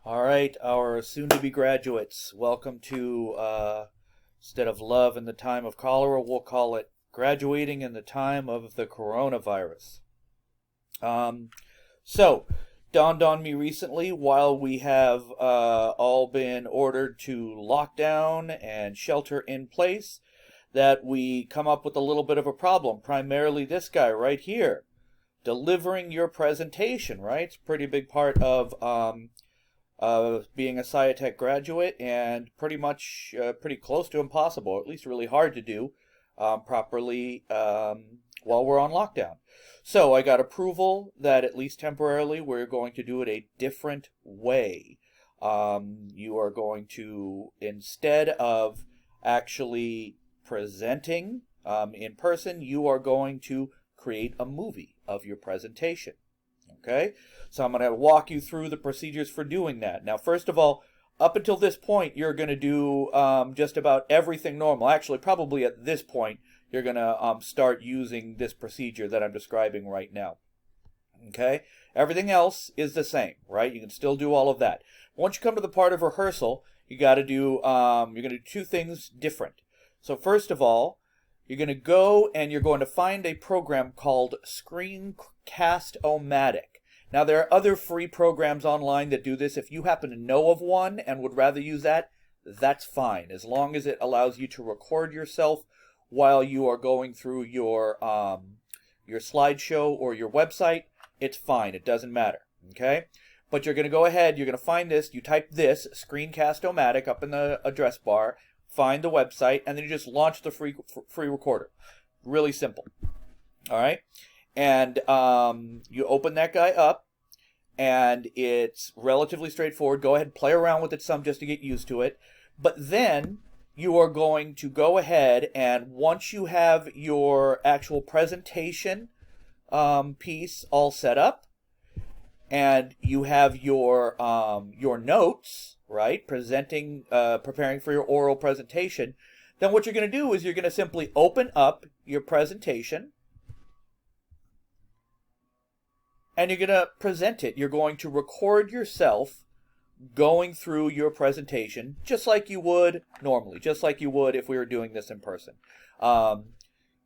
All right, our soon-to-be graduates, welcome to, instead of love in the time of cholera, we'll call it graduating in the time of the coronavirus. So, dawned on me recently, while we have all been ordered to lock down and shelter in place, that we come up with a little bit of a problem, primarily this guy right here, delivering your presentation, right? It's a pretty big part of being a SciTech graduate, and pretty much pretty close to impossible, or at least really hard to do properly while we're on lockdown. So I got approval that at least temporarily we're going to do it a different way. You are going to, instead of actually presenting in person, you are going to create a movie of your presentation. Okay, so I'm going to walk you through the procedures for doing that. Now, first of all, up until this point, you're going to do just about everything normal. Actually, probably at this point, you're going to start using this procedure that I'm describing right now. Okay, everything else is the same, right? You can still do all of that. Once you come to the part of rehearsal, you got to do you're going to do two things different. So first of all, you're going to go and you're going to find a program called Screen-cast-omatic. Now, there are other free programs online that do this. If you happen to know of one and would rather use that, that's fine, as long as it allows you to record yourself while you are going through your slideshow or your website. It's fine. It doesn't matter. Okay? But you're going to go ahead. You're going to find this. You type this, Screen-cast-omatic, up in the address bar. Find the website, and then you just launch the free recorder. Really simple. All right? And you open that guy up, and it's relatively straightforward. Go ahead and play around with it some just to get used to it. But then you are going to go ahead, and once you have your actual presentation piece all set up, and you have your notes, right, preparing for your oral presentation, then what you're going to do is you're going to simply open up your presentation, and you're going to present it. You're going to record yourself going through your presentation just like you would normally, just like you would if we were doing this in person.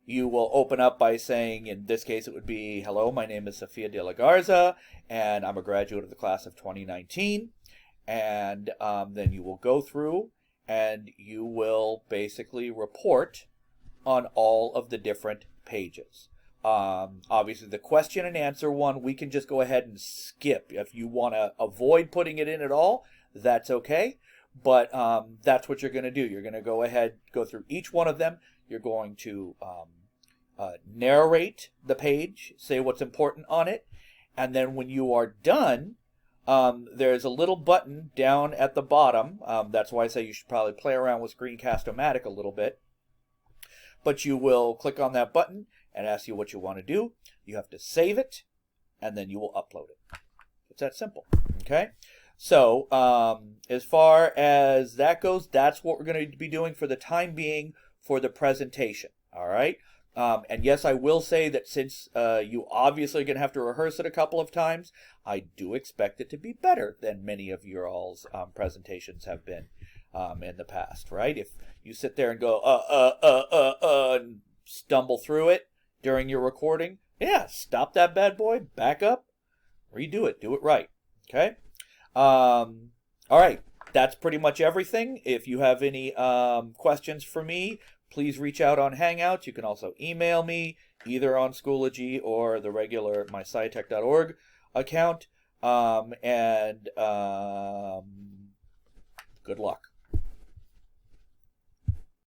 You will open up by saying, in this case it would be, hello, my name is Sofia de la Garza, and I'm a graduate of the class of 2019. And then you will go through and you will basically report on all of the different pages. Obviously, the question and answer one, we can just go ahead and skip. If you want to avoid putting it in at all, that's okay. But that's what you're going to do. You're going to go ahead, go through each one of them. You're going to narrate the page, say what's important on it. And then when you are done, there's a little button down at the bottom. That's why I say you should probably play around with Screen-cast-omatic a little bit. But you will click on that button and ask you what you want to do. You have to save it, and then you will upload it. It's that simple. Okay? So, as far as that goes, that's what we're going to be doing for the time being for the presentation. All right? And yes, I will say that since you obviously are going to have to rehearse it a couple of times, I do expect it to be better than many of your all's presentations have been in the past, right? If you sit there and go, and stumble through it during your recording, yeah, stop that bad boy, back up, redo it, do it right, okay? All right, that's pretty much everything. If you have any questions for me, please reach out on Hangouts. You can also email me, either on Schoology or the regular myscitech.org account. Good luck.